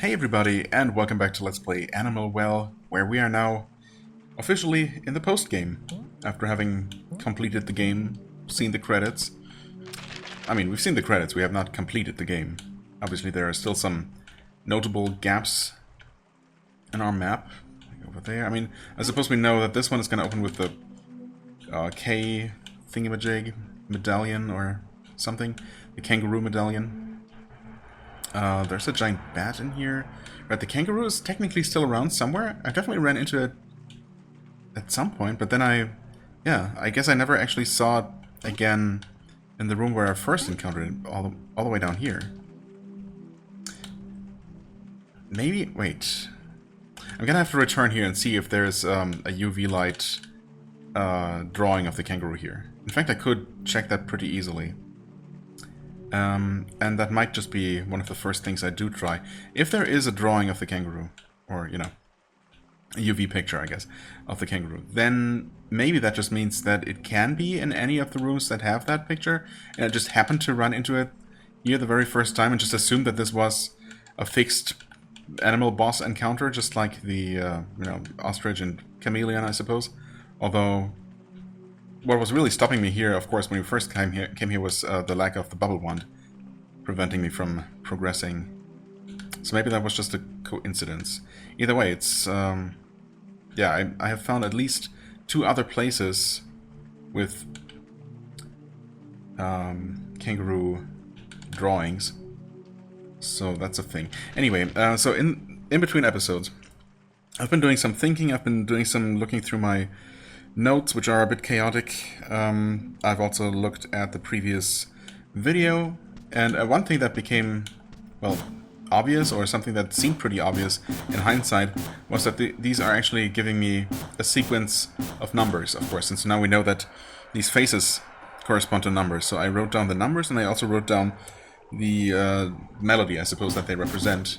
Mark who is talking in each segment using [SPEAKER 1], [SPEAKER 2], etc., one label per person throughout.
[SPEAKER 1] Hey everybody, and welcome back to Let's Play Animal Well, where we are now officially in the post-game. After having completed the game, seen the credits. I mean, we've seen the credits, we have not completed the game. Obviously there are still some notable gaps in our map. Like over there. I mean, I suppose we know that this one is going to open with the K thingamajig medallion or something. The kangaroo medallion. There's a giant bat in here. Right, the kangaroo is technically still around somewhere. I definitely ran into it at some point, but then I guess I never actually saw it again in the room where I first encountered it, all the way down here. Maybe, wait. I'm gonna have to return here and see if there's a UV light drawing of the kangaroo here. In fact, I could check that pretty easily. And that might just be one of the first things I do try. If there is a drawing of the kangaroo, or, you know, a UV picture, I guess, of the kangaroo, then maybe that just means that it can be in any of the rooms that have that picture, and I just happened to run into it here the very first time and just assumed that this was a fixed animal boss encounter, just like the, you know, ostrich and chameleon, I suppose. Although what was really stopping me here, of course, when we first came here was the lack of the bubble wand, preventing me from progressing. So maybe that was just a coincidence. Either way, it's yeah, I have found at least 2 other places with kangaroo drawings. So that's a thing. Anyway, so in between episodes, I've been doing some thinking. I've been doing some looking through my notes, which are a bit chaotic. I've also looked at the previous video, and one thing that became, well, obvious, or something that seemed pretty obvious in hindsight, was that these are actually giving me a sequence of numbers, of course, since now we know that these faces correspond to numbers. So I wrote down the numbers, and I also wrote down the melody, I suppose, that they represent.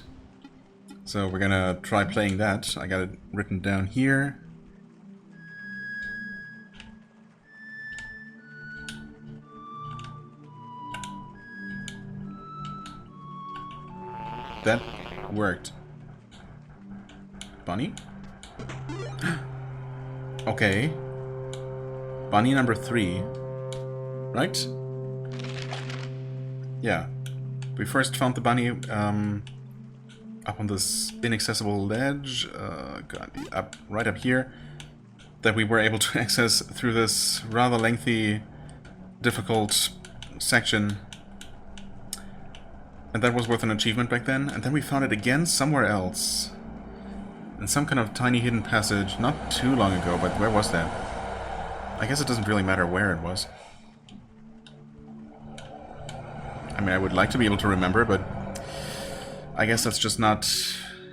[SPEAKER 1] So we're gonna try playing that. I got it written down here. That worked. Bunny? Okay. Bunny number 3. Right? Yeah. We first found the bunny up on this inaccessible ledge. God, right up here. That we were able to access through this rather lengthy, difficult section. And that was worth an achievement back then. And then we found it again somewhere else. In some kind of tiny hidden passage not too long ago, but where was that? I guess it doesn't really matter where it was. I mean, I would like to be able to remember, but I guess that's just not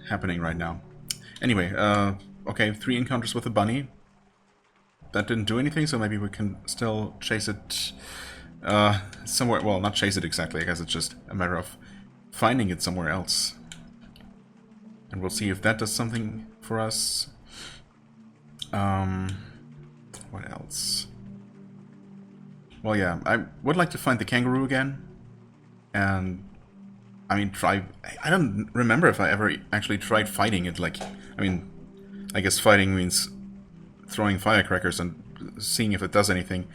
[SPEAKER 1] happening right now. Anyway, okay, 3 encounters with the bunny. That didn't do anything, so maybe we can still chase it somewhere. Well, not chase it exactly, I guess it's just a matter of finding it somewhere else. And we'll see if that does something for us. What else? Well, yeah, I would like to find the kangaroo again. And, I mean, I don't remember if I ever actually tried fighting it. Like, I mean, I guess fighting means throwing firecrackers and seeing if it does anything.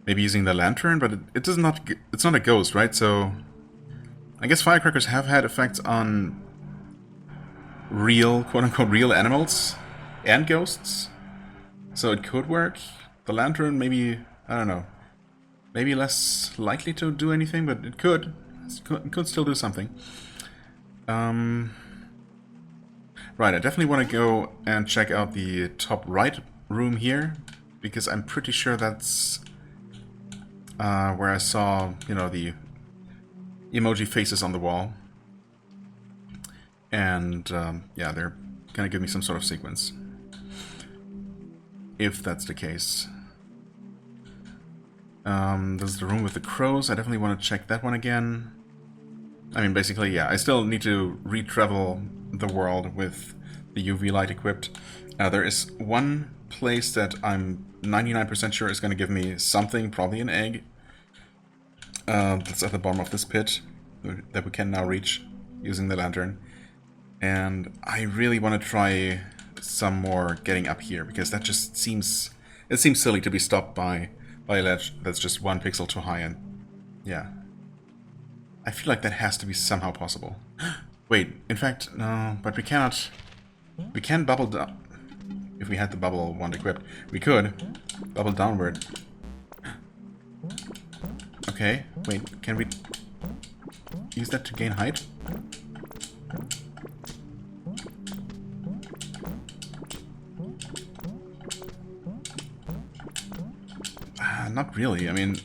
[SPEAKER 1] Maybe using the lantern, but it does not. It's not a ghost, right? So, I guess firecrackers have had effects on real, quote-unquote, real animals and ghosts. So it could work. The lantern, maybe, I don't know, maybe less likely to do anything, but it could. It could still do something. Right, I definitely want to go and check out the top right room here, because I'm pretty sure that's where I saw, you know, the emoji faces on the wall. And, yeah, they're gonna give me some sort of sequence. If that's the case. There's the room with the crows. I definitely want to check that one again. I mean, basically, yeah, I still need to re-travel the world with the UV light equipped. There is one place that I'm 99% sure is going to give me something, probably an egg. That's at the bottom of this pit that we can now reach using the lantern. And I really want to try some more getting up here, because that just seems... It seems silly to be stopped by a ledge that's just 1 pixel too high, and... Yeah. I feel like that has to be somehow possible. Wait, in fact, no, but we cannot... We can bubble down... If we had the bubble wand equipped, we could bubble downward. Okay, wait, can we use that to gain height? Not really, I mean...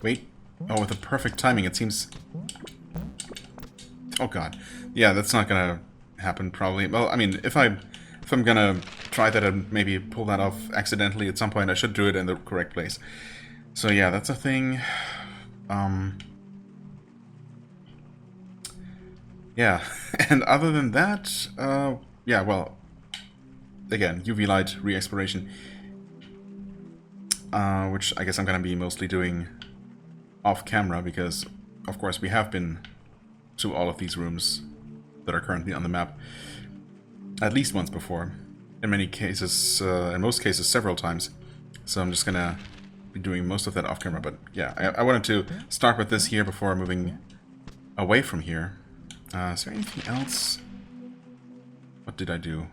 [SPEAKER 1] Wait. Oh, with the perfect timing, it seems... Oh god. Yeah, that's not gonna happen, probably. Well, I mean, if I'm gonna try that and maybe pull that off accidentally at some point, I should do it in the correct place. So yeah, that's a thing. Yeah, and other than that, yeah, well, again, UV light re-exploration, which I guess I'm gonna be mostly doing off camera, because, of course, we have been to all of these rooms that are currently on the map at least once before. In many cases, in most cases, several times. So I'm just gonna be doing most of that off camera. But yeah, I wanted to start with this here before moving away from here. Is there anything else? What did I do?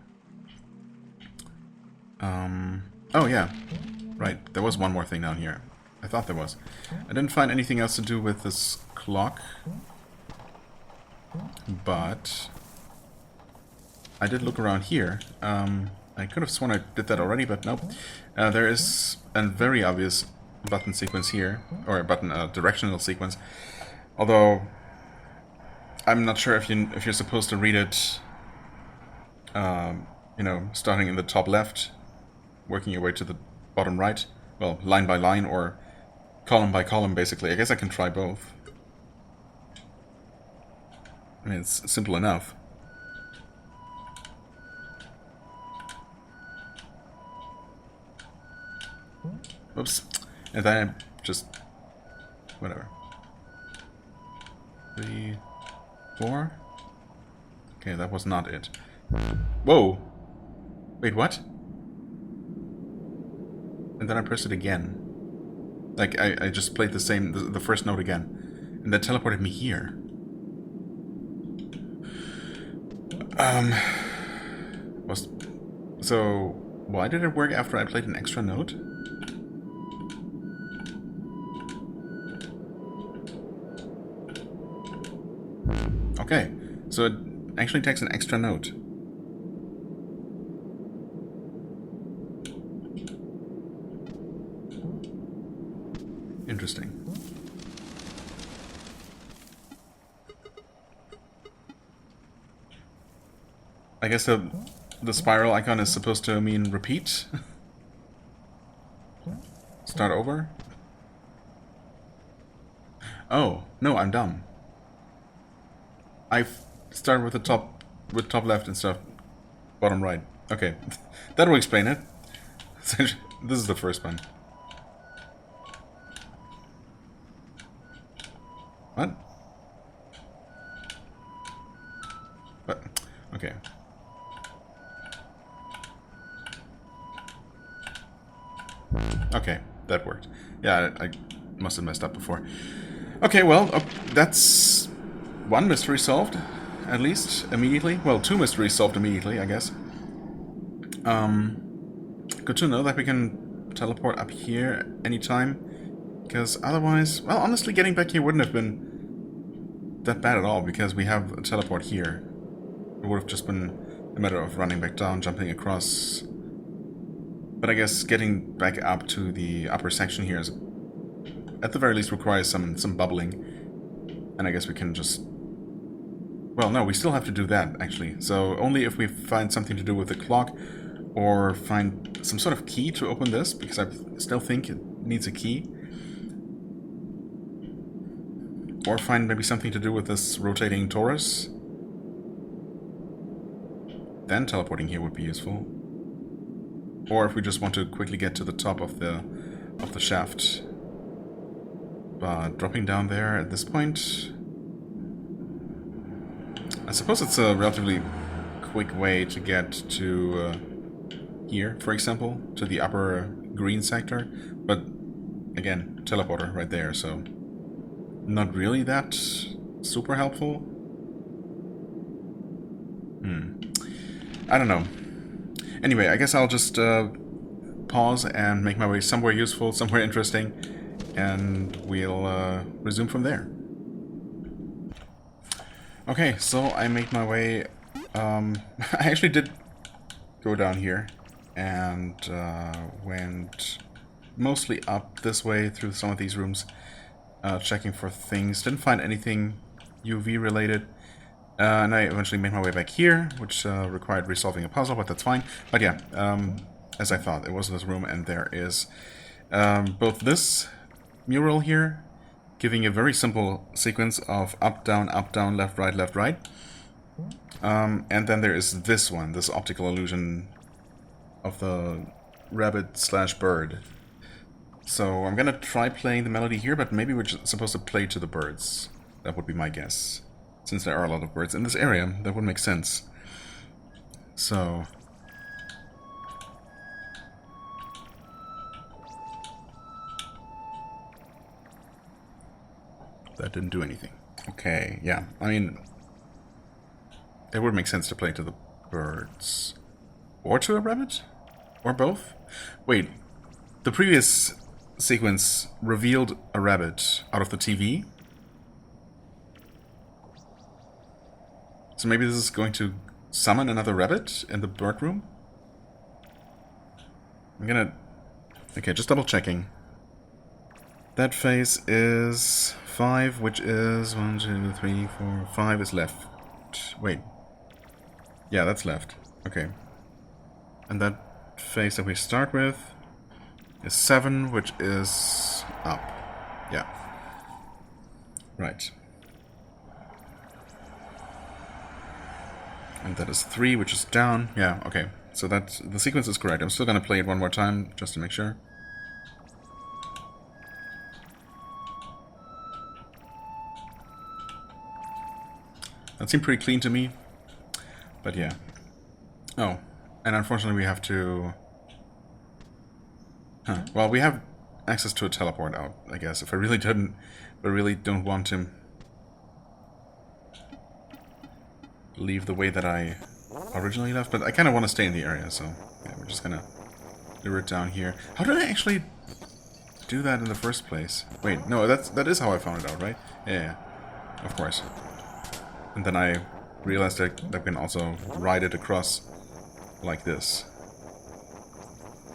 [SPEAKER 1] Oh yeah, right. There was one more thing down here. I thought there was. I didn't find anything else to do with this clock, but I did look around here. I could have sworn I did that already, but nope. There is a very obvious button sequence here, or a button directional sequence. Although I'm not sure if you're supposed to read it, you know, starting in the top left, working your way to the bottom right. Well, line by line, or column by column, basically. I guess I can try both. I mean, it's simple enough. Oops. And then I just... whatever. 3, 4... Okay, that was not it. Whoa! Wait, what? And then I pressed it again. Like, I just played the first note again. And that teleported me here. So, why did it work after I played an extra note? Okay, so it actually takes an extra note. Interesting. I guess the spiral icon is supposed to mean repeat. Start over. Oh, no, I'm dumb. I started with the top left and stuff, bottom right. Okay, that will explain it. This is the first one. What? What? Okay. Okay, that worked. Yeah, I must have messed up before. Okay, well, that's one mystery solved, at least, immediately. Well, 2 mysteries solved immediately, I guess. Good to know that we can teleport up here anytime, because otherwise, well, honestly, getting back here wouldn't have been that bad at all, because we have a teleport here. It would have just been a matter of running back down, jumping across. But I guess getting back up to the upper section here is, at the very least, requires some bubbling. And I guess we can just... Well, no, we still have to do that, actually. So only if we find something to do with the clock, or find some sort of key to open this, because I still think it needs a key. Or find maybe something to do with this rotating torus. Then teleporting here would be useful. Or if we just want to quickly get to the top of the shaft. But dropping down there at this point, I suppose it's a relatively quick way to get to here, for example, to the upper green sector, but again, teleporter right there, so not really that super helpful. I don't know. Anyway, I guess I'll just pause and make my way somewhere useful, somewhere interesting, and we'll resume from there. Okay, so I made my way. I actually did go down here and went mostly up this way through some of these rooms, checking for things. Didn't find anything UV related. And I eventually made my way back here, which required resolving a puzzle, but that's fine. But yeah, as I thought, it was this room, and there is both this mural here, giving a very simple sequence of up, down, left, right, left, right. And then there is this one, this optical illusion of the rabbit/bird. So I'm gonna try playing the melody here, but maybe we're supposed to play to the birds. That would be my guess. Since there are a lot of birds in this area, that would make sense. So... that didn't do anything. Okay, yeah. I mean... it would make sense to play to the birds. Or to a rabbit? Or both? Wait, the previous sequence revealed a rabbit out of the TV? So maybe this is going to summon another rabbit in the bird room? I'm gonna... okay, just double checking. That face is 5, which is 1, 2, 3, 4, 5 is left. Wait. Yeah, that's left. Okay. And that face that we start with is 7, which is up. Yeah. Right. And that is 3, which is down. Yeah, okay. So that the sequence is correct. I'm still gonna play it one more time, just to make sure. That seemed pretty clean to me. But yeah. Oh, and unfortunately we have to... huh. Well, we have access to a teleport out, I guess. If I really don't want to leave the way that I originally left, but I kind of want to stay in the area, so yeah, we're just gonna lure it down here. How did I actually do that in the first place? Wait, no, that is how I found it out, right? Yeah, of course. And then I realized that I can also ride it across like this.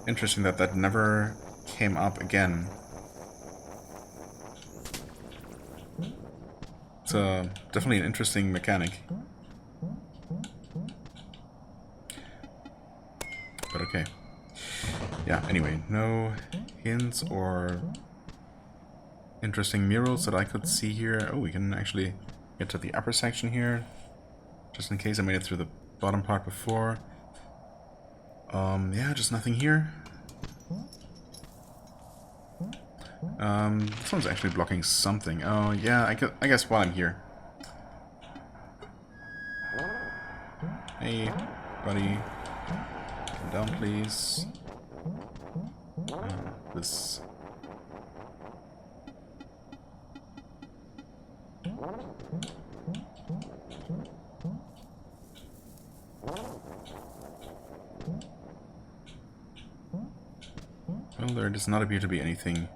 [SPEAKER 1] Interesting that that never came up again. It's definitely an interesting mechanic. But okay. Yeah, anyway, no hints or interesting murals that I could see here. Oh, we can actually get to the upper section here. Just in case I made it through the bottom part before. Yeah, just nothing here. This one's actually blocking something. Oh, yeah, I guess while I'm here. Hey, buddy. Come down, please. This... well, there does not appear to be anything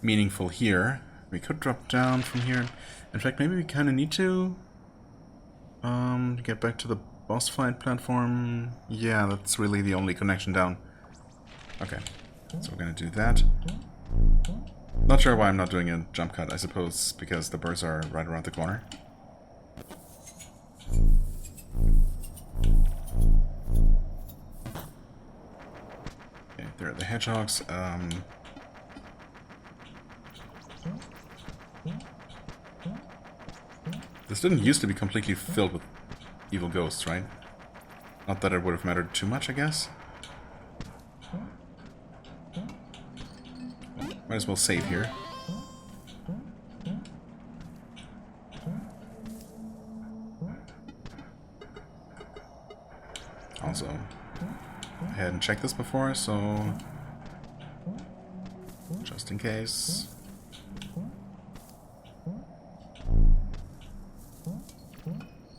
[SPEAKER 1] meaningful here. We could drop down from here. In fact, maybe we kind of need to get back to the boss fight platform. Yeah, that's really the only connection down. Okay, so we're gonna do that. Not sure why I'm not doing a jump cut. I suppose because the birds are right around the corner. Okay, there are the hedgehogs. This didn't used to be completely filled with evil ghosts, right? Not that it would have mattered too much, I guess. Might as well save here. Also, I hadn't checked this before, so just in case.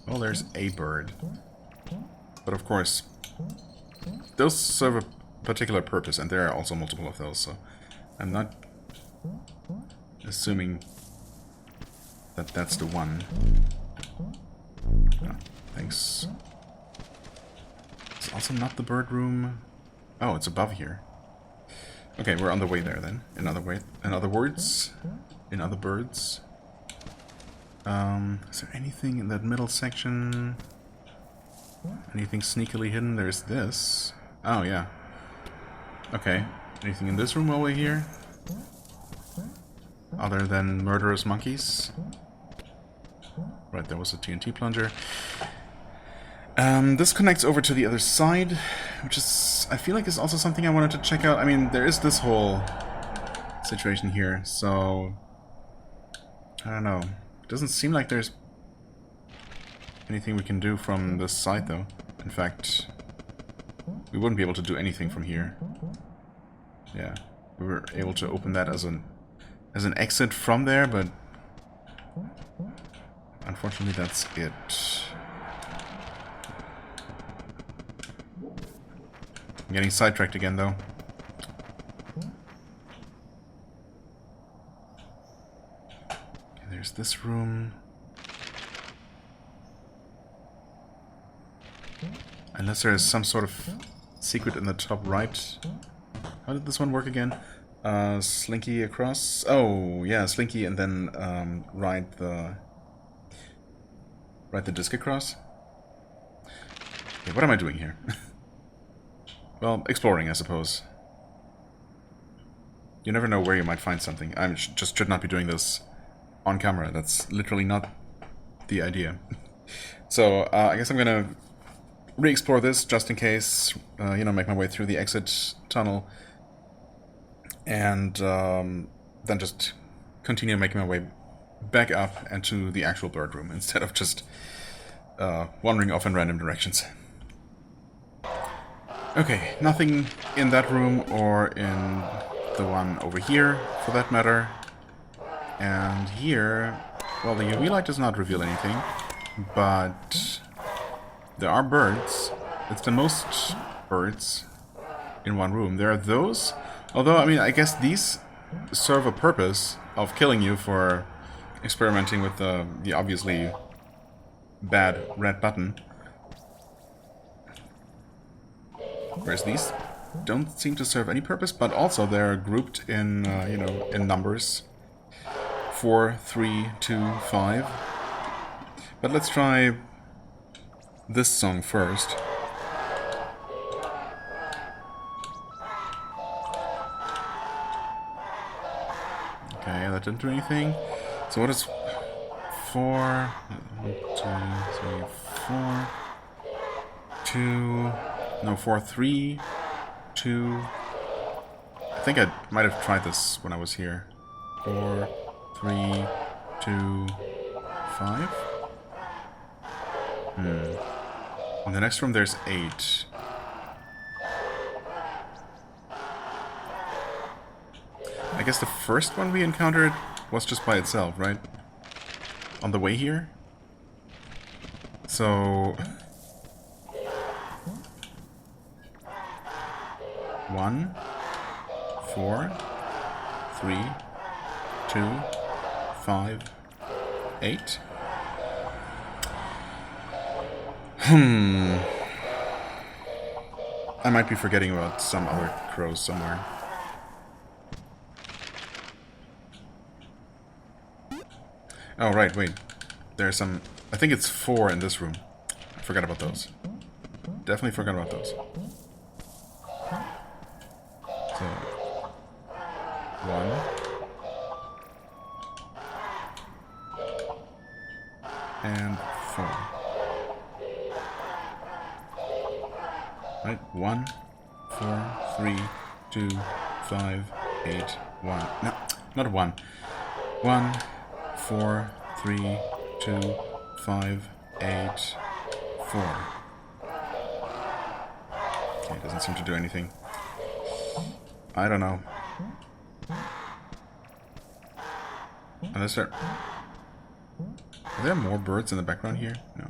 [SPEAKER 1] Well, there's a bird. But of course, those serve a particular purpose, and there are also multiple of those, so I'm not assuming that that's the one. Oh, thanks. It's also not the bird room. Oh, it's above here. Okay, we're on the way there then. In other words, in other birds. Is there anything in that middle section? Anything sneakily hidden? There's this. Oh, yeah. Okay. Anything in this room while we're here? Other than murderous monkeys? Right, there was a TNT plunger. This connects over to the other side, which is, I feel like, is also something I wanted to check out. I mean, there is this whole situation here, so I don't know. It doesn't seem like there's anything we can do from this side, though. In fact, we wouldn't be able to do anything from here. Yeah, we were able to open that as an exit from there, but unfortunately that's it. I'm getting sidetracked again, though. Okay, there's this room. Unless there is some sort of secret in the top right. How did this one work again? Slinky across. Oh, yeah, Slinky, and then ride the disc across. Okay, what am I doing here? Well, exploring, I suppose. You never know where you might find something. I just should not be doing this on camera. That's literally not the idea. So, I guess I'm gonna re-explore this just in case, you know, make my way through the exit tunnel. And then just continue making my way back up and to the actual bird room instead of just wandering off in random directions. Okay, nothing in that room or in the one over here, for that matter. And here, well, the UV light does not reveal anything, but there are birds. It's the most birds in one room. There are those, although, I mean, I guess these serve a purpose of killing you for experimenting with the obviously bad red button. Whereas these don't seem to serve any purpose, but also they're grouped in, you know, in numbers. 4, 3, 2, 5. But let's try this song first. Okay, that didn't do anything. So what is 4? 1, 2, 3, 4. 2. No, 4, 3, 2. I think I might have tried this when I was here. 4, 3, 2, 5. In the next room there's 8. I guess the first one we encountered was just by itself, right? On the way here? So 1, 4, 3, 2, 5, 8. I might be forgetting about some other crows somewhere. Oh, right, wait. There's some... I think it's 4 in this room. I forgot about those. Definitely forgot about those. So... 1... and 4. Right, 1, 4, 3, 2, 5, 8, 1. No, not 1. 1, 4, 3, 2, 5, 8, 4. Okay, doesn't seem to do anything. I don't know. Unless there... Are there more birds in the background here? No.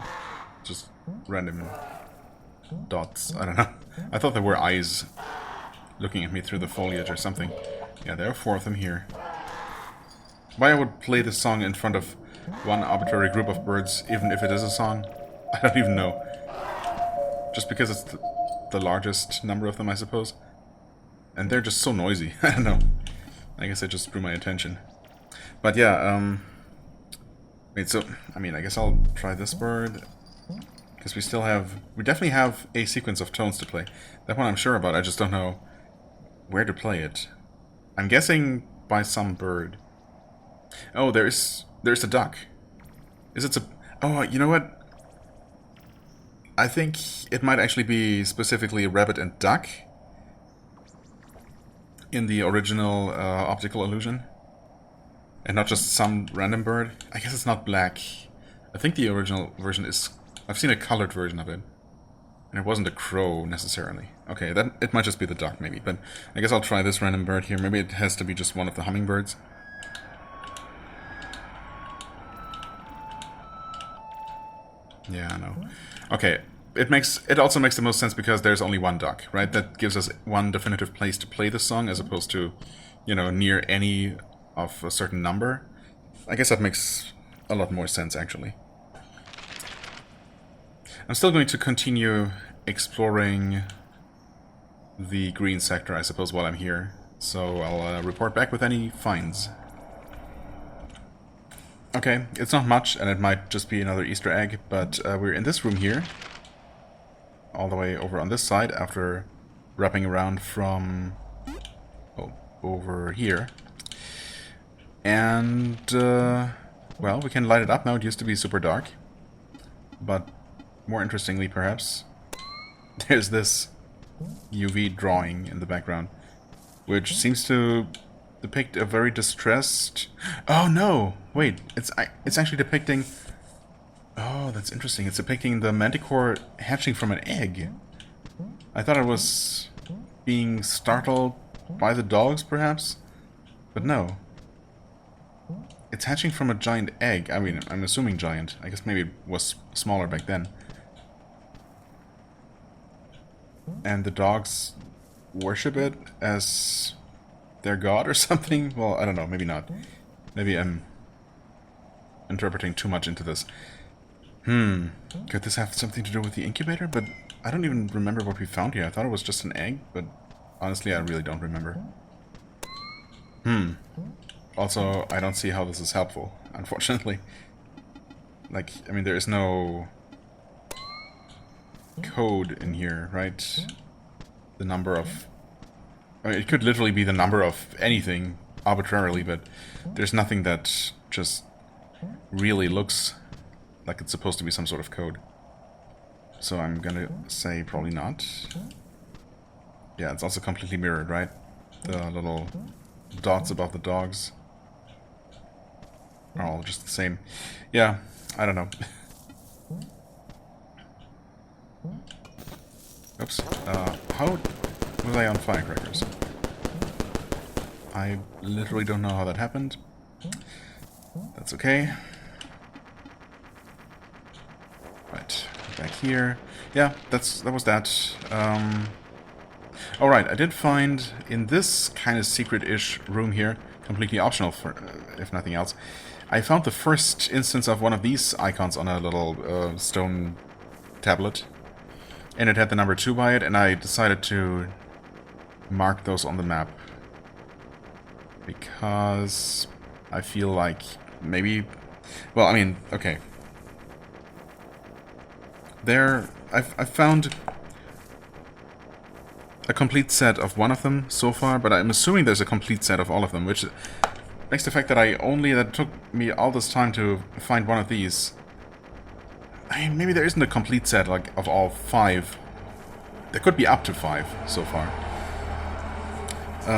[SPEAKER 1] Just random dots. I don't know. I thought there were eyes looking at me through the foliage or something. Yeah, there are 4 of them here. Why I would play this song in front of one arbitrary group of birds, even if it is a song, I don't even know. Just because it's the largest number of them, I suppose. And they're just so noisy. I don't know. I guess I just drew my attention. But yeah, wait, so, I mean, I guess I'll try this bird. Because we definitely have a sequence of tones to play. That one I'm sure about, I just don't know where to play it. I'm guessing by some bird. Oh, there's a duck. Is it a... Oh, you know what? I think it might actually be specifically a rabbit and duck in the original optical illusion. And not just some random bird. I guess it's not black. I think the original version is... I've seen a colored version of it. And it wasn't a crow, necessarily. Okay, it might just be the duck, maybe. But I guess I'll try this random bird here. Maybe it has to be just one of the hummingbirds. Yeah, I know. Okay, it also makes the most sense because there's only one duck, right? That gives us one definitive place to play the song as opposed to, you know, near any of a certain number. I guess that makes a lot more sense, actually. I'm still going to continue exploring the green sector, I suppose, while I'm here. So I'll report back with any finds. Okay, it's not much, and it might just be another Easter egg, but we're in this room here. All the way over on this side, after wrapping around from... oh, over here. And, well, we can light it up now. It used to be super dark. But, more interestingly, perhaps, there's this UV drawing in the background, which seems to depict a very distressed... Oh, no! Wait, it's actually depicting... Oh, that's interesting. It's depicting the manticore hatching from an egg. I thought it was being startled by the dogs, perhaps? But no. It's hatching from a giant egg. I mean, I'm assuming giant. I guess maybe it was smaller back then. And the dogs worship it as their god or something? Well, I don't know. Maybe not. Maybe I'm interpreting too much into this. Could this have something to do with the incubator? But I don't even remember what we found here. I thought it was just an egg, but honestly, I really don't remember. Also, I don't see how this is helpful, unfortunately. Like, I mean, there is no code in here, right? The number of... I mean, it could literally be the number of anything, arbitrarily, but there's nothing that just really looks like it's supposed to be some sort of code. So I'm gonna say probably not. Yeah, it's also completely mirrored, right? The little dots above the dogs are all just the same. Yeah, I don't know. Oops. How was I on firecrackers? I literally don't know how that happened. That's okay. Right, back here. Yeah, that was that. Alright, I did find in this kind of secret-ish room here, completely optional for if nothing else, I found the first instance of one of these icons on a little stone tablet. And it had the number 2 by it, and I decided to mark those on the map. Because I feel like maybe... Well, I mean, okay. I've found a complete set of one of them so far, but I'm assuming there's a complete set of all of them, which makes the fact that that took me all this time to find one of these. I mean, maybe there isn't a complete set, like, of all 5. There could be up to 5 so far.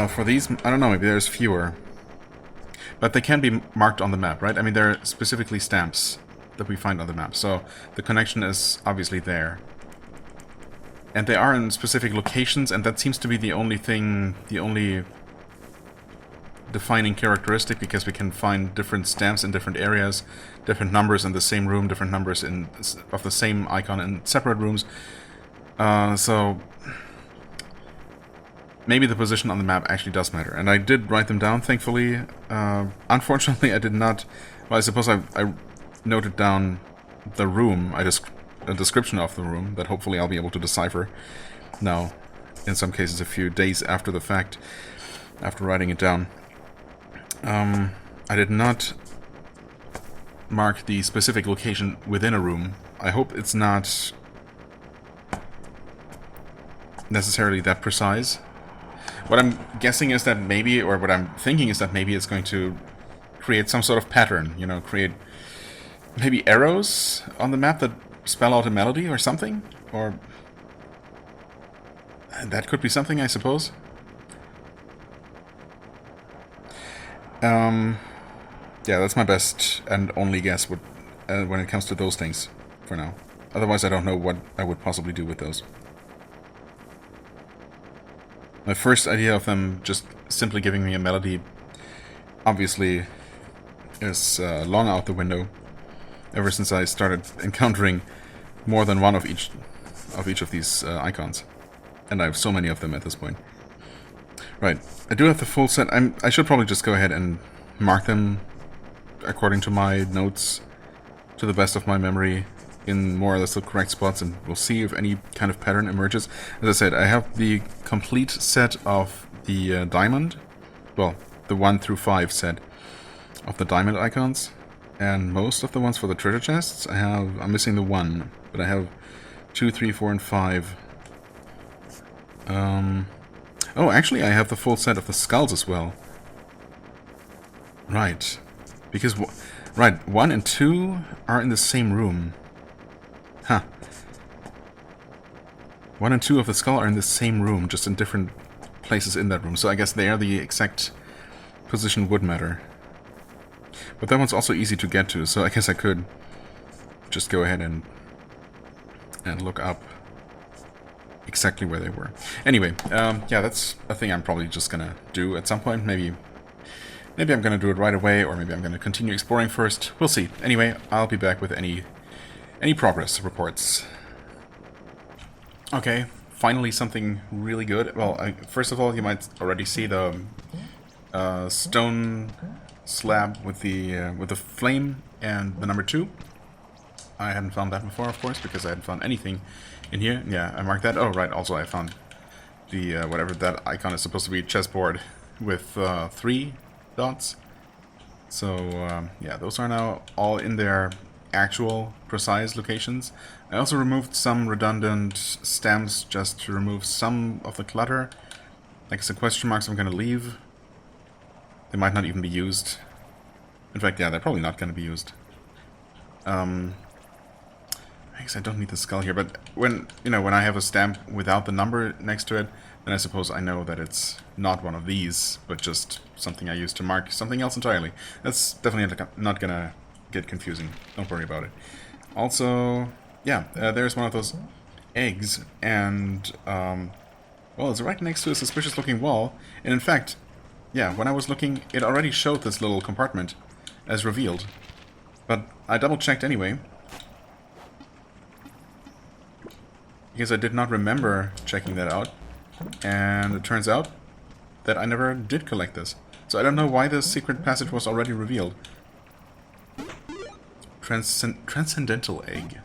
[SPEAKER 1] For these, I don't know, maybe there's fewer. But they can be marked on the map, right? I mean, they're specifically stamps that we find on the map, so the connection is obviously there. And they are in specific locations, and that seems to be the only thing, the only defining characteristic, because we can find different stamps in different areas, different numbers in the same room, different numbers of the same icon in separate rooms. So maybe the position on the map actually does matter. And I did write them down, thankfully. Unfortunately, I did not... Well, I suppose I noted down the room, a description of the room, that hopefully I'll be able to decipher now, in some cases a few days after the fact, after writing it down. I did not mark the specific location within a room. I hope it's not necessarily that precise. What I'm guessing is that maybe, or what I'm thinking is that maybe it's going to create some sort of pattern, you know, create maybe arrows on the map that spell out a melody or something, or that could be something, I suppose. Yeah, that's my best and only guess when it comes to those things for now. Otherwise, I don't know what I would possibly do with those. My first idea of them just simply giving me a melody obviously is long out the window, ever since I started encountering more than one of each of these icons. And I have so many of them at this point. Right, I do have the full set. I should probably just go ahead and mark them according to my notes, to the best of my memory, in more or less the correct spots, and we'll see if any kind of pattern emerges. As I said, I have the complete set of the diamond, well, the 1 through 5 set of the diamond icons, and most of the ones for the treasure chests. I'm missing the 1, but I have 2, 3, 4, and 5. Oh, actually, I have the full set of the skulls as well. Right. Because, right, 1 and 2 are in the same room. Huh. 1 and 2 of the skull are in the same room, just in different places in that room. So I guess there the exact position would matter. But that one's also easy to get to, so I guess I could just go ahead and look up exactly where they were. Anyway, yeah, that's a thing I'm probably just gonna do at some point. Maybe I'm gonna do it right away, or maybe I'm gonna continue exploring first. We'll see. Anyway, I'll be back with any progress reports. Okay, finally something really good. Well, first of all, you might already see the stone slab with the flame and the number 2. I hadn't found that before, of course, because I hadn't found anything in here. Yeah, I marked that. Oh, right. Also, I found the whatever that icon is supposed to be, chessboard with 3 dots. So yeah, those are now all in their actual precise locations. I also removed some redundant stamps just to remove some of the clutter. Like the question marks I'm going to leave. They might not even be used. In fact, yeah, they're probably not going to be used. I guess I don't need the skull here, but when I have a stamp without the number next to it, then I suppose I know that it's not one of these, but just something I use to mark something else entirely. That's definitely not gonna get confusing. Don't worry about it. Also, yeah, there's one of those eggs, and well, it's right next to a suspicious-looking wall. And in fact, yeah, when I was looking, it already showed this little compartment as revealed. But I double-checked anyway, because I did not remember checking that out, and it turns out that I never did collect this. So I don't know why this secret passage was already revealed. Transcendental egg.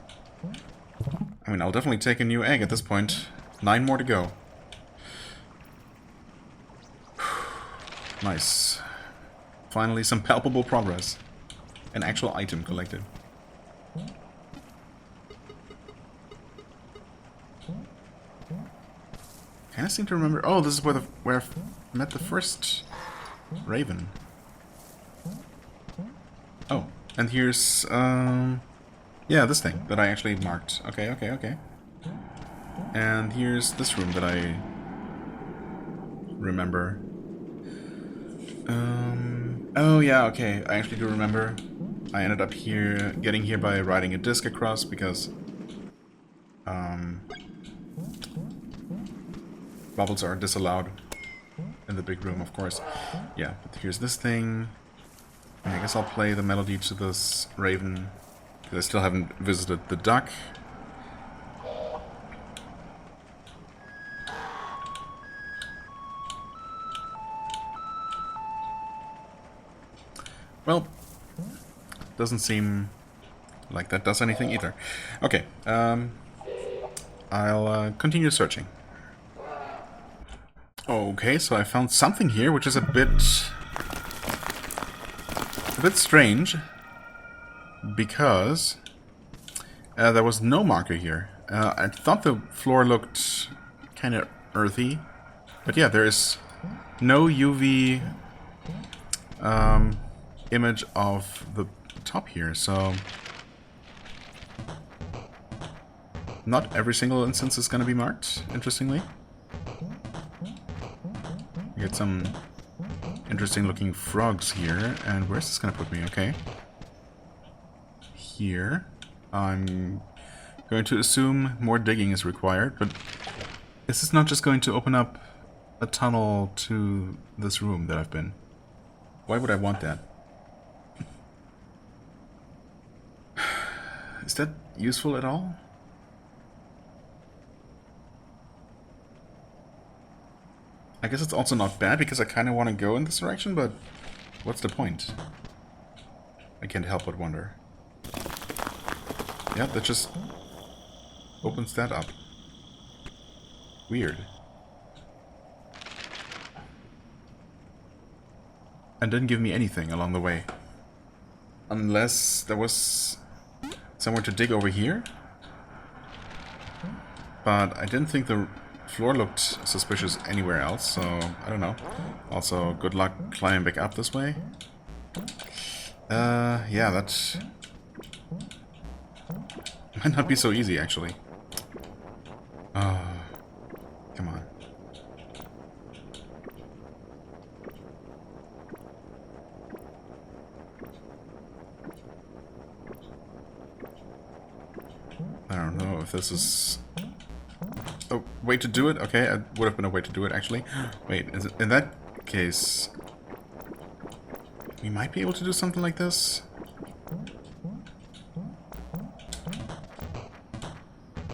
[SPEAKER 1] I mean, I'll definitely take a new egg at this point. 9 more to go. Nice. Finally some palpable progress. An actual item collected. I kind of seem to remember... Oh, this is where I met the first raven. Oh, and here's... yeah, this thing that I actually marked. Okay. And here's this room that I remember. Oh yeah, okay. I actually do remember. I ended up getting here by riding a disc across because... Bubbles are disallowed in the big room, of course. Yeah, but here's this thing. And I guess I'll play the melody to this raven, because I still haven't visited the duck. Well, doesn't seem like that does anything either. Okay, I'll continue searching. Okay, so I found something here, which is a bit strange, because there was no marker here. I thought the floor looked kind of earthy, but yeah, there is no UV image of the top here, so not every single instance is going to be marked, interestingly. We get some interesting looking frogs here, and where's this going to put me? Okay. Here. I'm going to assume more digging is required, but is this not just going to open up a tunnel to this room that I've been? Why would I want that? Is that useful at all? I guess it's also not bad, because I kind of want to go in this direction, but what's the point? I can't help but wonder. Yeah, that just opens that up. Weird. And didn't give me anything along the way. Unless there was somewhere to dig over here. But I didn't think the floor looked suspicious anywhere else, so I don't know. Also, good luck climbing back up this way. Yeah, that might not be so easy, actually. Come on. I don't know if this is a way to do it. Okay, it would have been a way to do it, actually. Wait, is it, in that case, we might be able to do something like this?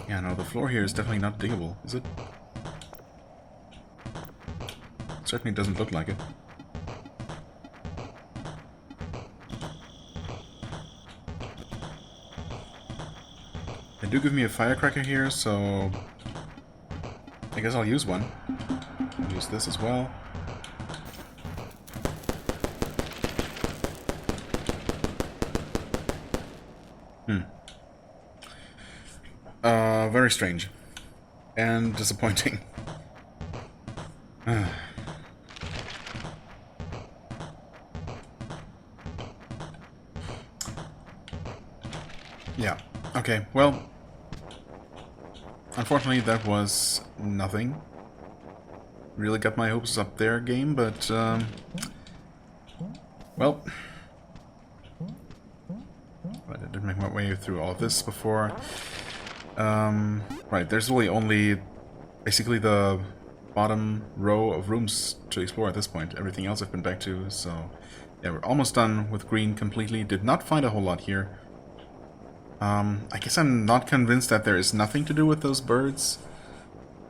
[SPEAKER 1] Yeah, no, the floor here is definitely not diggable, is it? Certainly doesn't look like it. They do give me a firecracker here, so I guess I'll use one. I'll use this as well. Very strange. And disappointing. Yeah, okay, well, unfortunately that was nothing. Really got my hopes up there, game, but, well, I didn't make my way through all of this before. Right, there's really only basically the bottom row of rooms to explore at this point. Everything else I've been back to, so yeah, we're almost done with green completely. Did not find a whole lot here. I guess I'm not convinced that there is nothing to do with those birds,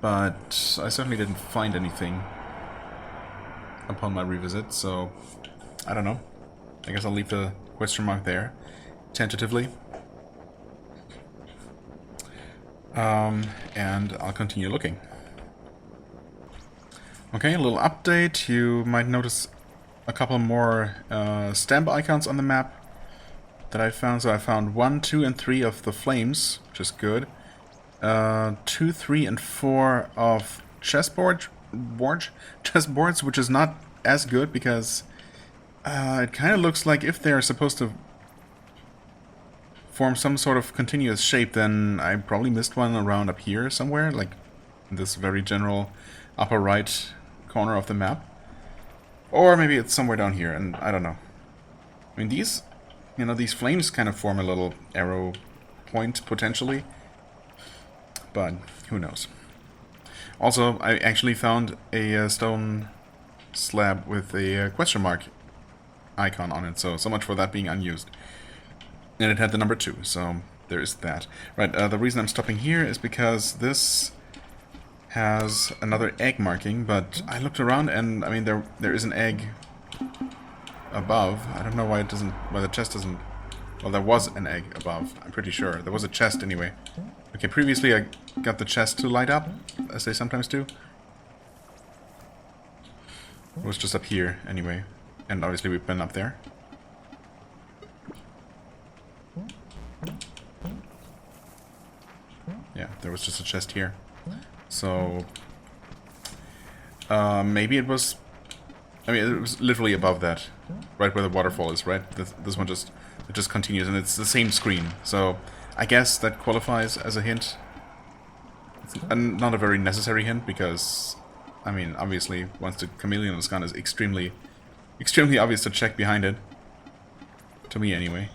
[SPEAKER 1] but I certainly didn't find anything upon my revisit, so I don't know. I guess I'll leave the question mark there, tentatively. And I'll continue looking. Okay, a little update. You might notice a couple more stamp icons on the map that I found. So I found 1, 2, and 3 of the flames, which is good. 2, 3, and 4 of chessboards, which is not as good because it kind of looks like if they're supposed to form some sort of continuous shape, then I probably missed one around up here somewhere, like in this very general upper right corner of the map. Or maybe it's somewhere down here, and I don't know. I mean, these, you know, these flames kind of form a little arrow point, potentially. But who knows. Also, I actually found a stone slab with a question mark icon on it, so much for that being unused. And it had the number 2, so there is that. Right, the reason I'm stopping here is because this has another egg marking, but I looked around and, I mean, there is an egg above. I don't know why why the chest doesn't... Well, there was an egg above, I'm pretty sure. There was a chest anyway. Okay, previously I got the chest to light up, as they sometimes do. It was just up here, anyway. And obviously we've been up there. Yeah, there was just a chest here. So... maybe it was... I mean, it was literally above that. Right where the waterfall is, right? This one just... It just continues, and it's the same screen. So, I guess that qualifies as a hint. It's not a very necessary hint, because... I mean, obviously, once the chameleon is gone, it's extremely obvious to check behind it. To me, anyway.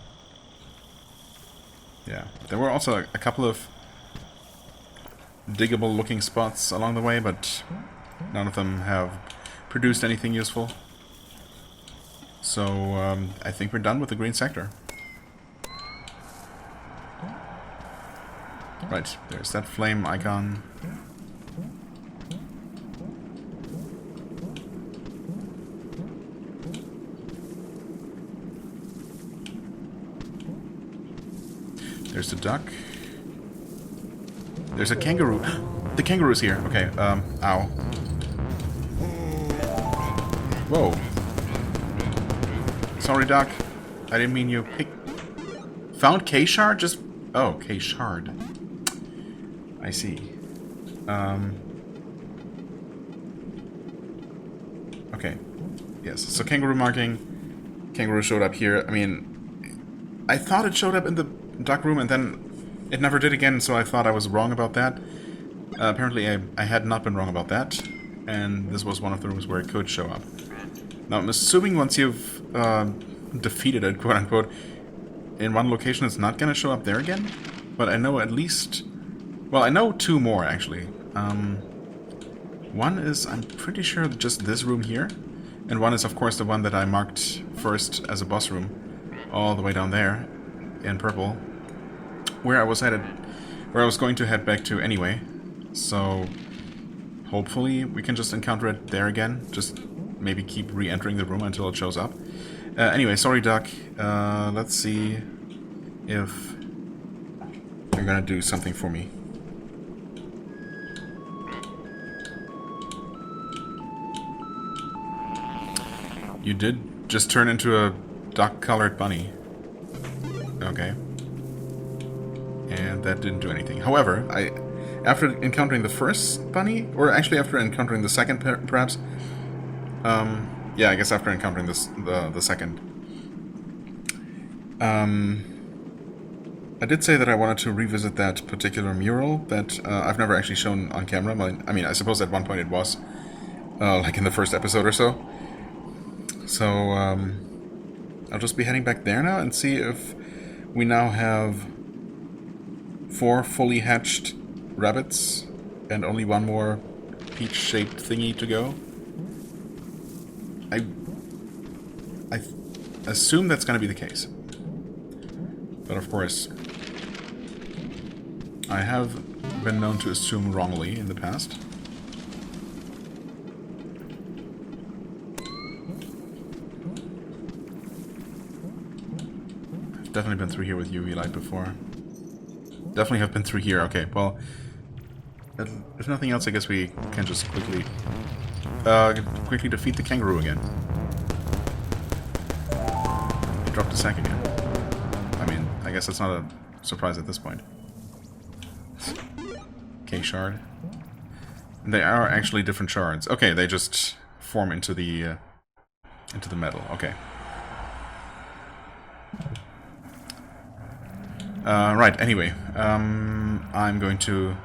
[SPEAKER 1] Yeah. There were also a couple of diggable looking spots along the way, but none of them have produced anything useful. So, I think we're done with the green sector. Right, there's that flame icon. There's the duck. There's a kangaroo. The kangaroo's here. Okay, ow. Whoa. Sorry, duck. I didn't mean you. Hey. Found K-shard? Just... Oh, K-shard. I see. Okay. Yes, so kangaroo marking. Kangaroo showed up here. I mean, I thought it showed up in the duck room and then it never did again, so I thought I was wrong about that. Apparently I had not been wrong about that, and this was one of the rooms where it could show up. Now, I'm assuming once you've defeated it, quote-unquote, in one location it's not going to show up there again, but I know at least... Well, I know 2 more, actually. One is, I'm pretty sure, just this room here, and one is, of course, the one that I marked first as a boss room, all the way down there, in purple, where I was headed, where I was going to head back to anyway, so hopefully we can just encounter it there again, just maybe keep re-entering the room until it shows up. Anyway, sorry, duck. Let's see if you're gonna do something for me. You did just turn into a duck-colored bunny. Okay. And that didn't do anything. However, after encountering the first bunny, or actually after encountering the second, perhaps. Yeah, I guess after encountering the second. I did say that I wanted to revisit that particular mural that I've never actually shown on camera. I mean, I suppose at one point it was, like in the first episode or so. So, I'll just be heading back there now and see if we now have 4 fully hatched rabbits and only 1 more peach-shaped thingy to go. I assume that's going to be the case. But of course, I have been known to assume wrongly in the past. I've definitely been through here with UV light before. Definitely have been through here. Okay, well, if nothing else, I guess we can just quickly defeat the kangaroo again. He dropped a sack again. I mean, I guess that's not a surprise at this point. K-shard. They are actually different shards. Okay, they just form into the metal. Okay. Right, anyway. I'm going to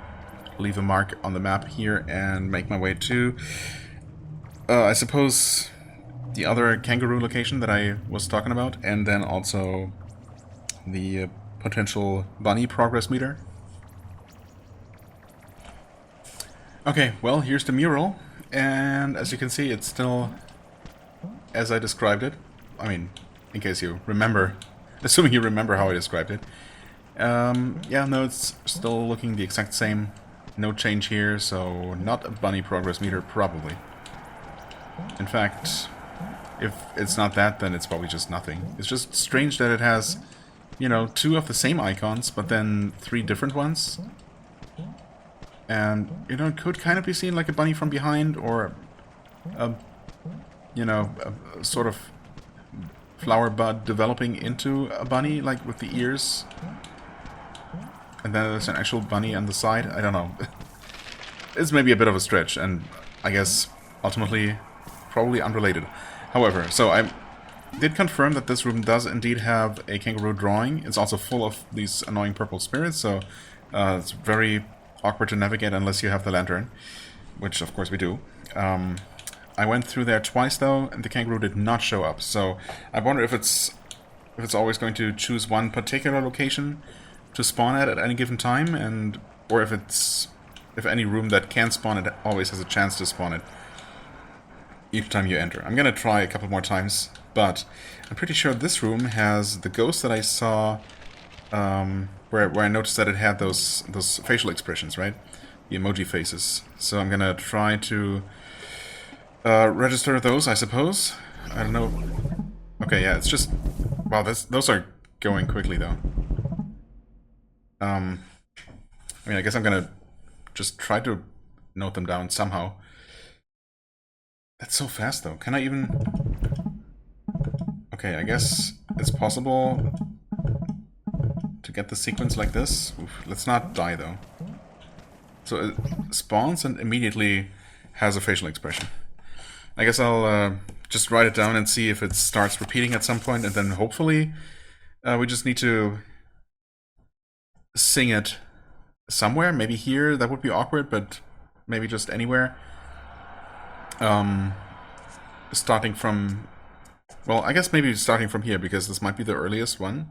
[SPEAKER 1] leave a mark on the map here and make my way to, I suppose, the other kangaroo location that I was talking about, and then also the potential bunny progress meter. Okay, well, here's the mural, and as you can see, it's still as I described it. I mean, in case you remember, assuming you remember how I described it. Yeah, no, it's still looking the exact same. No change here, so not a bunny progress meter, probably. In fact, if it's not that, then it's probably just nothing. It's just strange that it has, you know, 2 of the same icons, but then 3 different ones. And, you know, it could kind of be seen like a bunny from behind, or a, you know, a sort of flower bud developing into a bunny, like with the ears. And then there's an actual bunny on the side. I don't know. It's maybe a bit of a stretch, and I guess ultimately probably unrelated. However, so I did confirm that this room does indeed have a kangaroo drawing. It's also full of these annoying purple spirits, so it's very awkward to navigate unless you have the lantern, which of course we do. I went through there twice though, and the kangaroo did not show up. So I wonder if it's always going to choose one particular location to spawn at any given time, and or if any room that can spawn it always has a chance to spawn it each time you enter. I'm gonna try a couple more times, but I'm pretty sure this room has the ghost that I saw, where I noticed that it had those facial expressions, right? The emoji faces. So I'm gonna try to register those, I suppose. I don't know. Okay, yeah, it's just... Wow, those are going quickly, though. I mean, I guess I'm gonna just try to note them down somehow. That's so fast, though. Can I even... Okay, I guess it's possible to get the sequence like this. Oof, let's not die, though. So it spawns and immediately has a facial expression. I guess I'll just write it down and see if it starts repeating at some point, and then hopefully we just need to sing it somewhere. Maybe here, that would be awkward, but maybe just anywhere. Starting from... Well, I guess maybe starting from here, because this might be the earliest one.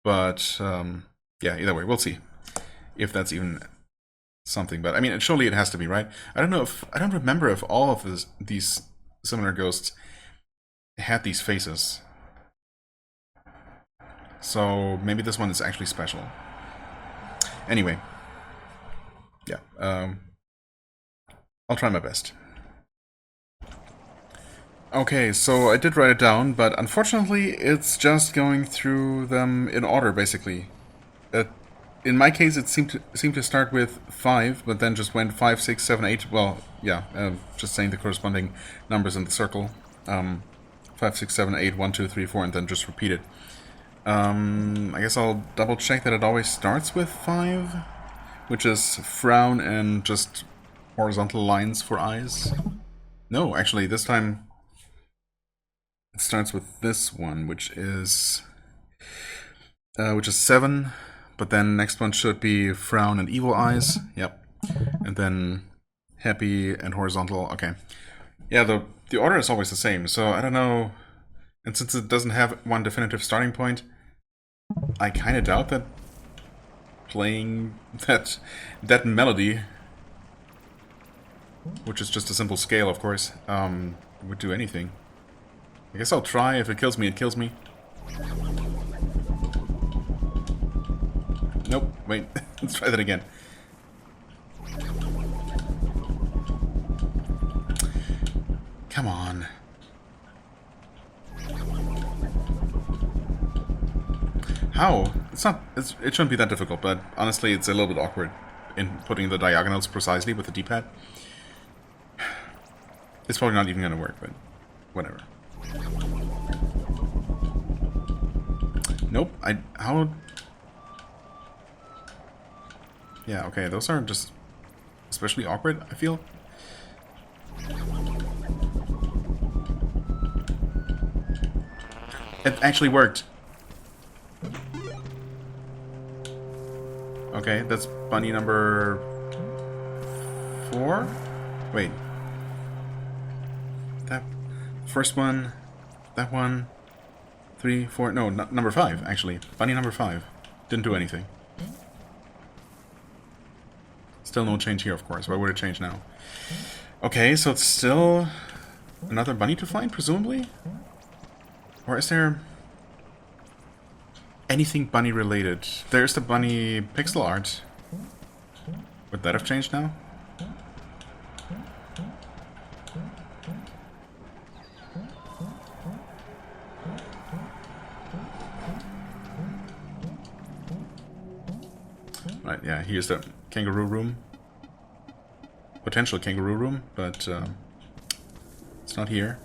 [SPEAKER 1] But, yeah, either way, we'll see if that's even something. But, I mean, surely it has to be, right? I don't remember if all of these similar ghosts had these faces. So, maybe this one is actually special. Anyway. Yeah, I'll try my best. Okay, so I did write it down, but unfortunately it's just going through them in order, basically. In my case, it seemed to start with 5, but then just went 5, 6, 7, 8. Well, yeah, just saying the corresponding numbers in the circle. 5, 6, 7, 8, 1, 2, 3, 4, and then just repeat it. I guess I'll double check that it always starts with 5, which is frown and just horizontal lines for eyes. No, actually, this time it starts with this one, which is 7. But then next one should be frown and evil eyes. Yep. And then happy and horizontal. Okay. Yeah, the order is always the same, so I don't know. And since it doesn't have one definitive starting point, I kind of doubt that playing that melody, which is just a simple scale, of course, would do anything. I guess I'll try. If it kills me, it kills me. Nope, wait, let's try that again. Come on. How? It shouldn't be that difficult, but honestly it's a little bit awkward in putting the diagonals precisely with the D-pad. It's probably not even gonna work, but whatever. Nope, how... Yeah, okay, those are just especially awkward, I feel. It actually worked. Okay, that's bunny number 4? Wait. That first one, that one, 3, 4, no, number 5, actually. Bunny number 5. Didn't do anything. Still no change here, of course. Why would it change now? Okay, so it's still another bunny to find, presumably? Or is there anything bunny related? There's the bunny pixel art. Would that have changed now? Right, yeah, here's the kangaroo room. Potential kangaroo room, but it's not here.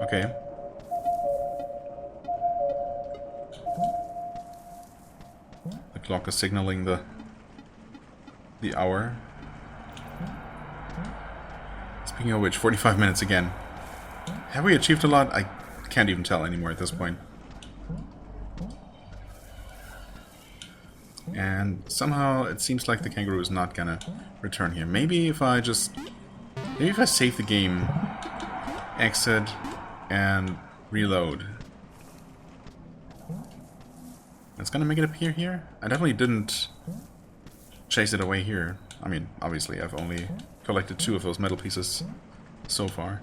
[SPEAKER 1] Okay. The clock is signaling the hour. Speaking of which, 45 minutes again. Have we achieved a lot? I can't even tell anymore at this point. And somehow it seems like the kangaroo is not gonna return here. Maybe if I save the game, exit, and reload. It's gonna make it appear here? I definitely didn't chase it away here. I mean, obviously I've only collected 2 of those metal pieces so far.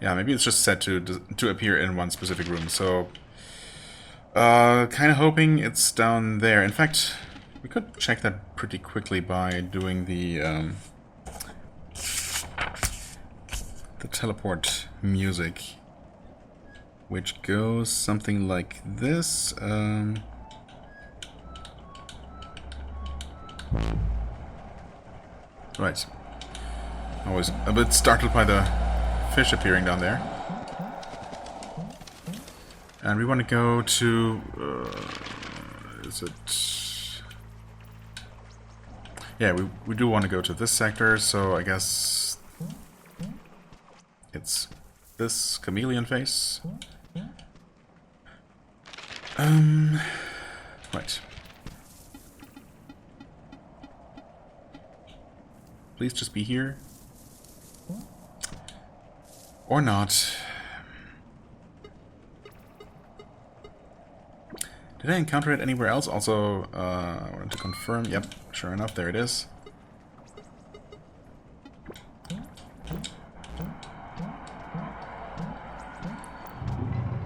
[SPEAKER 1] Yeah, maybe it's just set to appear in one specific room, so... kind of hoping it's down there. In fact, we could check that pretty quickly by doing the teleport music, which goes something like this. Right. I was a bit startled by the fish appearing down there. And we want to go to... is it... Yeah, we do want to go to this sector, so I guess... it's this chameleon face. Right. Please just be here. Or not. Did I encounter it anywhere else? Also, I wanted to confirm. Yep, sure enough, there it is.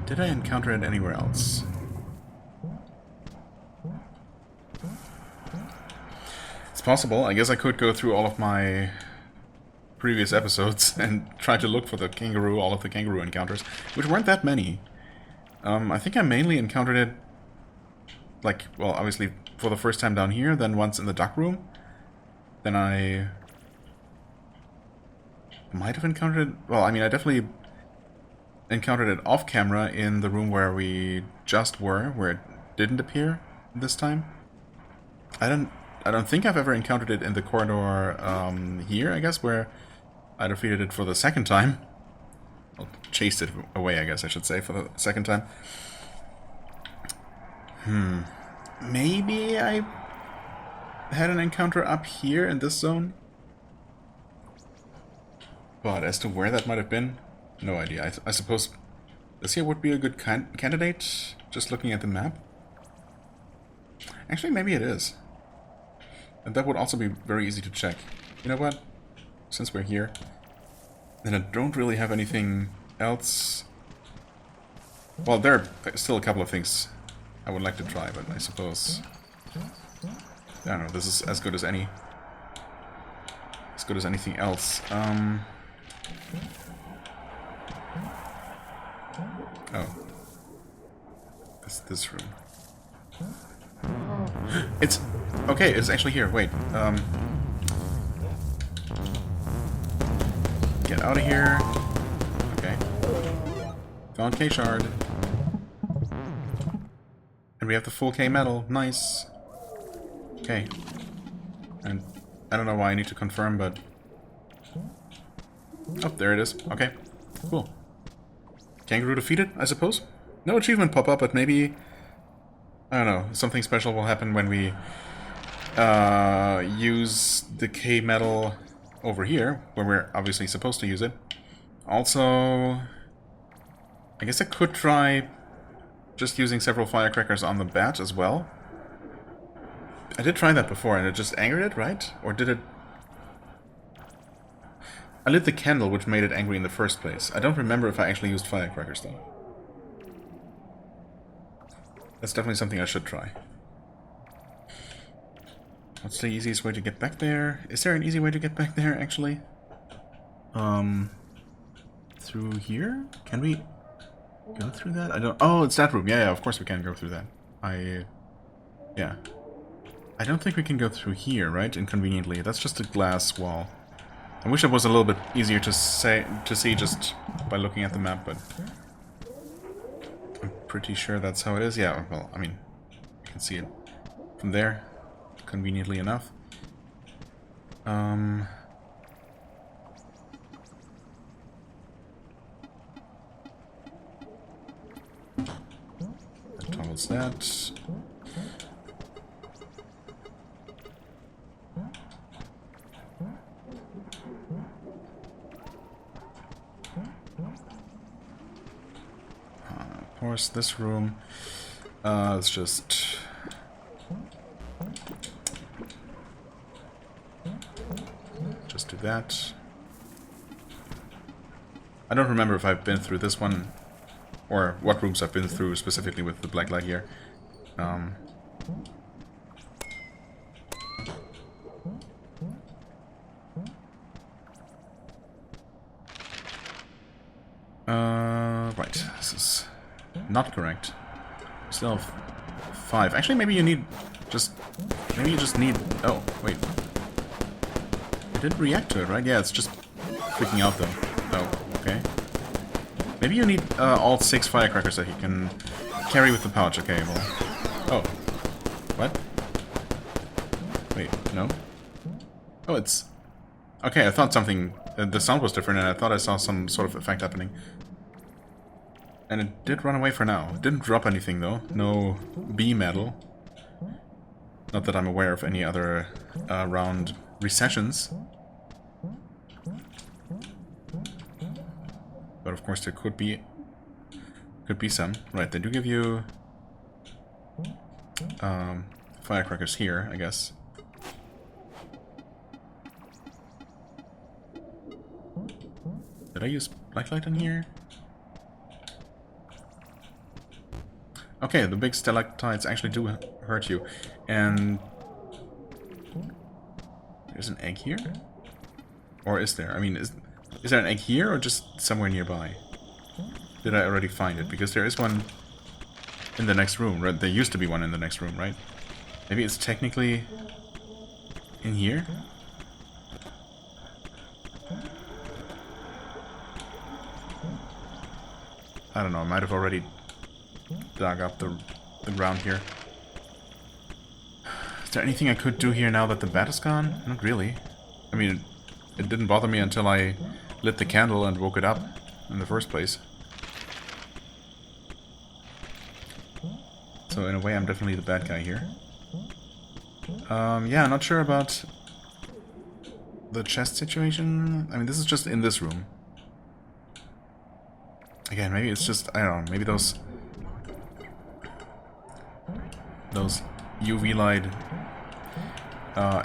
[SPEAKER 1] Did I encounter it anywhere else? It's possible. I guess I could go through all of my previous episodes and try to look for the kangaroo, all of the kangaroo encounters, which weren't that many. I think I mainly encountered it, like, well, obviously for the first time down here, then once in the duck room. Then I might have encountered it, well, I mean, I definitely encountered it off camera in the room where we just were, where it didn't appear this time. I don't think I've ever encountered it in the corridor here, I guess, where I defeated it for the second time. Well, chased it away, I guess I should say, for the second time. Maybe I had an encounter up here in this zone? But as to where that might have been, no idea. I suppose this here would be a good candidate, just looking at the map. Actually, maybe it is. And that would also be very easy to check. You know what? Since we're here, then I don't really have anything else. Well, there are still a couple of things I would like to try, but I suppose... I don't know, this is as good as any. As good as anything else. Oh. This room. It's... okay, it's actually here. Wait. Get out of here. Okay. Found K shard. And we have the full K metal. Nice. Okay. And I don't know why I need to confirm, but... oh, there it is. Okay. Cool. Kangaroo defeated, I suppose? No achievement pop-up, but maybe... I don't know, something special will happen when we use the K metal over here, where we're obviously supposed to use it. Also, I guess I could try just using several firecrackers on the bat as well. I did try that before and it just angered it, right? Or did it... I lit the candle, which made it angry in the first place. I don't remember if I actually used firecrackers, though. That's definitely something I should try. What's the easiest way to get back there? Is there an easy way to get back there, actually? Through here? Can we go through that? I don't... Oh, it's that room. Yeah, of course we can go through that. Yeah. I don't think we can go through here, right? Inconveniently. That's just a glass wall. I wish it was a little bit easier to see just by looking at the map, but... I'm pretty sure that's how it is. Yeah, well, I mean, you can see it from there, conveniently enough. That tunnels that. Of course, this room. Let's just do that. I don't remember if I've been through this one or what rooms I've been through specifically with the black light here. Right, this is not correct. Still have 5. Actually, maybe you need just... Maybe you just need... Oh, wait. It didn't react to it, right? Yeah, it's just freaking out, though. Oh, okay. Maybe you need all 6 firecrackers that you can carry with the pouch. Okay, well... Oh. What? Wait, no? Oh, it's... Okay, I thought something... the sound was different, and I thought I saw some sort of effect happening. And it did run away for now. It didn't drop anything, though. No B medal. Not that I'm aware of any other round recessions. But of course there could be some. Right, they do give you firecrackers here, I guess. Did I use black light on here? Okay, the big stalactites actually do hurt you. And there's an egg here? Or is there? I mean, is there an egg here or just somewhere nearby? Did I already find it? Because there is one in the next room, right? There used to be one in the next room, right? Maybe it's technically in here? I don't know, I might have already dug up the ground here. Is there anything I could do here now that the bat is gone? Not really. I mean, it didn't bother me until I lit the candle and woke it up in the first place. So in a way, I'm definitely the bad guy here. Yeah, not sure about the chest situation. I mean, this is just in this room. Again, maybe it's just, I don't know, maybe those UV light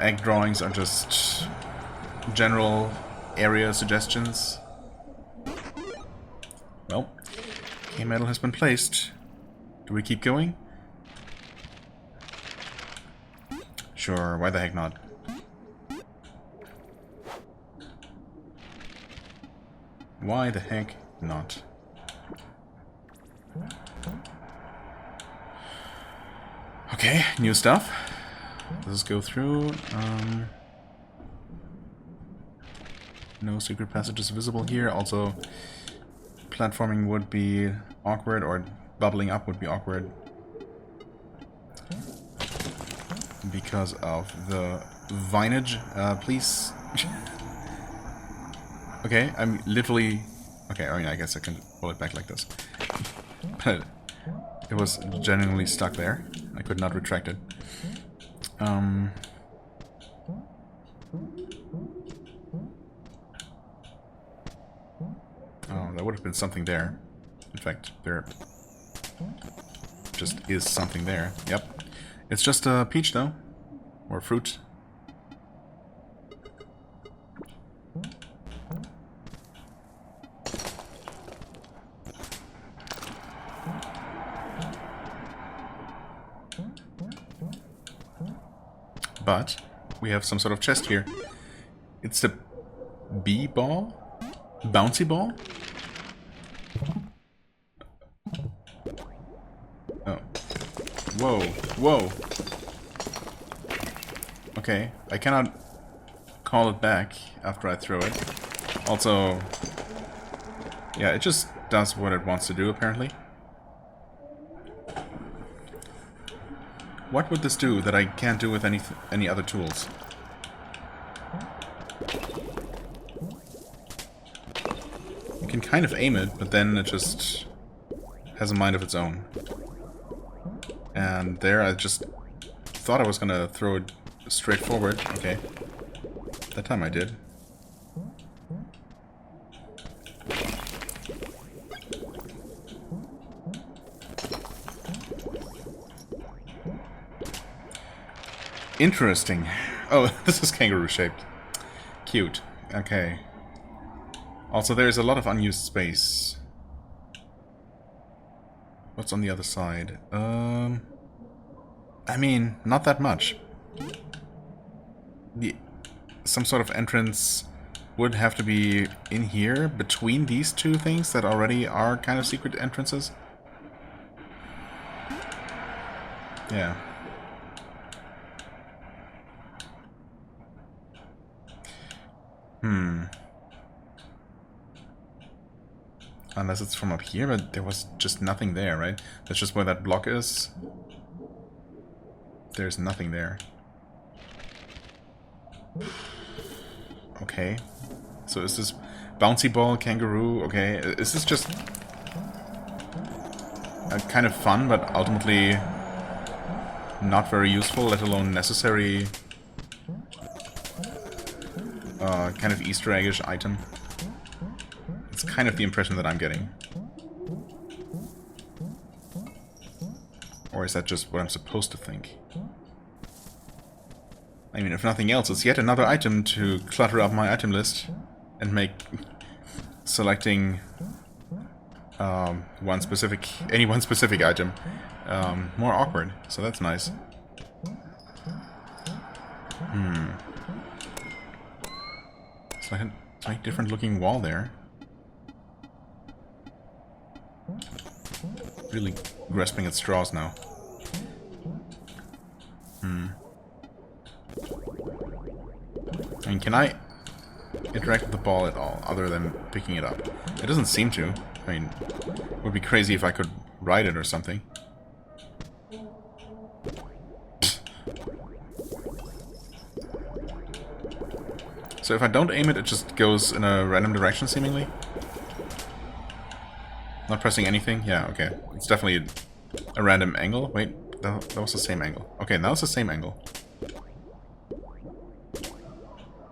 [SPEAKER 1] egg drawings are just general area suggestions. Well, K medal has been placed. Do we keep going? Sure, why the heck not? Why the heck not? Okay, new stuff. Let's go through. No secret passages visible here. Also, platforming would be awkward, or bubbling up would be awkward. Because of the vinage. Please. Okay, I'm literally... Okay, I mean, I guess I can pull it back like this. But it was genuinely stuck there. I could not retract it. Oh, there would have been something there. In fact, there just is something there. Yep. It's just a peach, though. Or fruit. But we have some sort of chest here. It's the bee ball? Bouncy ball? Oh. Whoa. Whoa. Okay. I cannot call it back after I throw it. Also, yeah, it just does what it wants to do, apparently. What would this do that I can't do with any other tools? You can kind of aim it, but then it just has a mind of its own. And there I just thought I was gonna throw it straight forward. Okay. That time I did. Interesting. Oh, this is kangaroo shaped. Cute. Okay. Also, there's a lot of unused space. What's on the other side? I mean, not that much. Some sort of entrance would have to be in here, between these two things that already are kind of secret entrances. Yeah. Unless it's from up here, but there was just nothing there, right? That's just where that block is. There's nothing there. Okay. So is this bouncy ball kangaroo? Okay. Is this just kind of fun, but ultimately not very useful, let alone necessary kind of Easter egg-ish item? It's kind of the impression that I'm getting. Or is that just what I'm supposed to think? I mean, if nothing else, it's yet another item to clutter up my item list and make selecting any one specific item more awkward. So that's nice. It's like a different looking wall there. Really grasping at straws now. I mean, can I interact with the ball at all, other than picking it up? It doesn't seem to. I mean, it would be crazy if I could ride it or something. So if I don't aim it, it just goes in a random direction, seemingly? Not pressing anything? Yeah, okay. It's definitely a random angle. Wait, that was the same angle. Okay, now it's the same angle.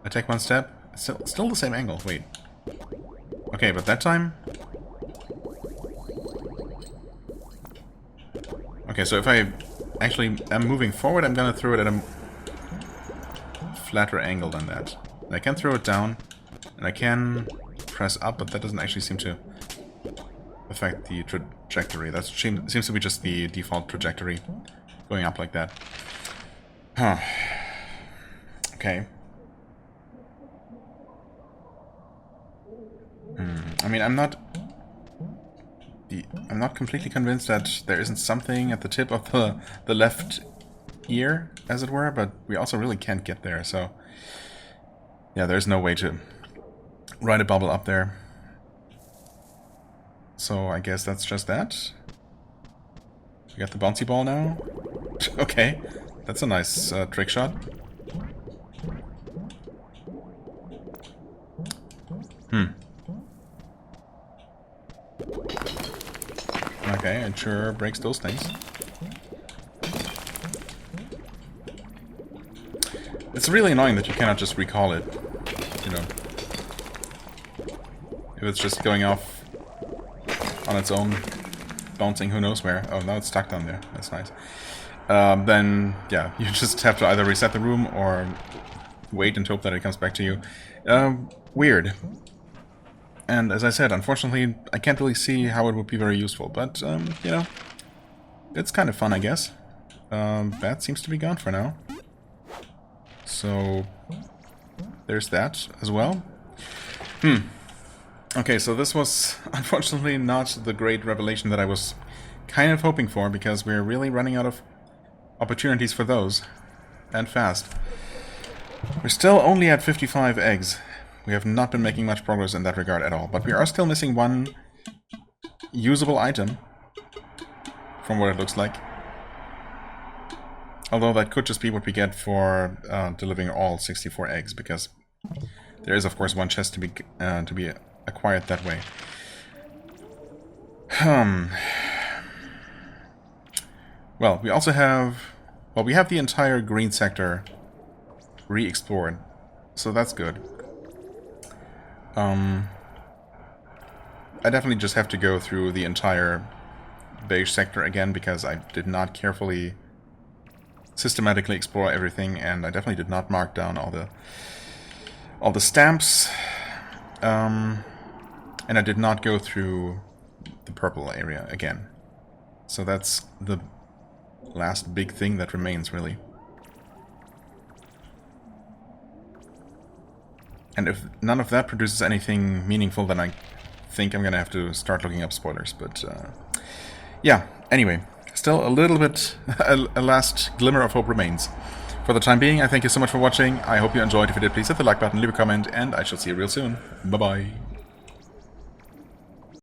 [SPEAKER 1] I take one step. Still the same angle. Wait. Okay, but that time... Okay, so if I actually am moving forward, I'm gonna throw it at a flatter angle than that. And I can throw it down, and I can press up, but that doesn't actually seem to affect the trajectory. That seems to be just the default trajectory, going up like that. Huh. Okay. I mean, I'm not completely convinced that there isn't something at the tip of the left ear, as it were, but we also really can't get there, so yeah, there's no way to ride a bubble up there. So I guess that's just that. We got the bouncy ball now. Okay, that's a nice trick shot. Okay, it sure breaks those things. It's really annoying that you cannot just recall it, you know. If it's just going off on its own bouncing who knows where. Oh, now it's stuck down there. That's nice. Then, yeah, you just have to either reset the room or wait and hope that it comes back to you. Weird. And as I said, unfortunately, I can't really see how it would be very useful. But, you know, it's kind of fun, I guess. That seems to be gone for now. So, there's that as well. Okay, so this was unfortunately not the great revelation that I was kind of hoping for, because we're really running out of opportunities for those. And fast. We're still only at 55 eggs. We have not been making much progress in that regard at all. But we are still missing one usable item, from what it looks like. Although that could just be what we get for delivering all 64 eggs, because there is, of course, one chest to be acquired that way. Well, we also have... Well, we have the entire green sector re-explored, so that's good. I definitely just have to go through the entire beige sector again, because I did not carefully, systematically explore everything, and I definitely did not mark down all the stamps. And I did not go through the purple area again. So that's the last big thing that remains, really. And if none of that produces anything meaningful, then I think I'm gonna have to start looking up spoilers. But, yeah, anyway. Still a little bit, a last glimmer of hope remains. For the time being, I thank you so much for watching. I hope you enjoyed. If you did, please hit the like button, leave a comment, and I shall see you real soon. Bye-bye.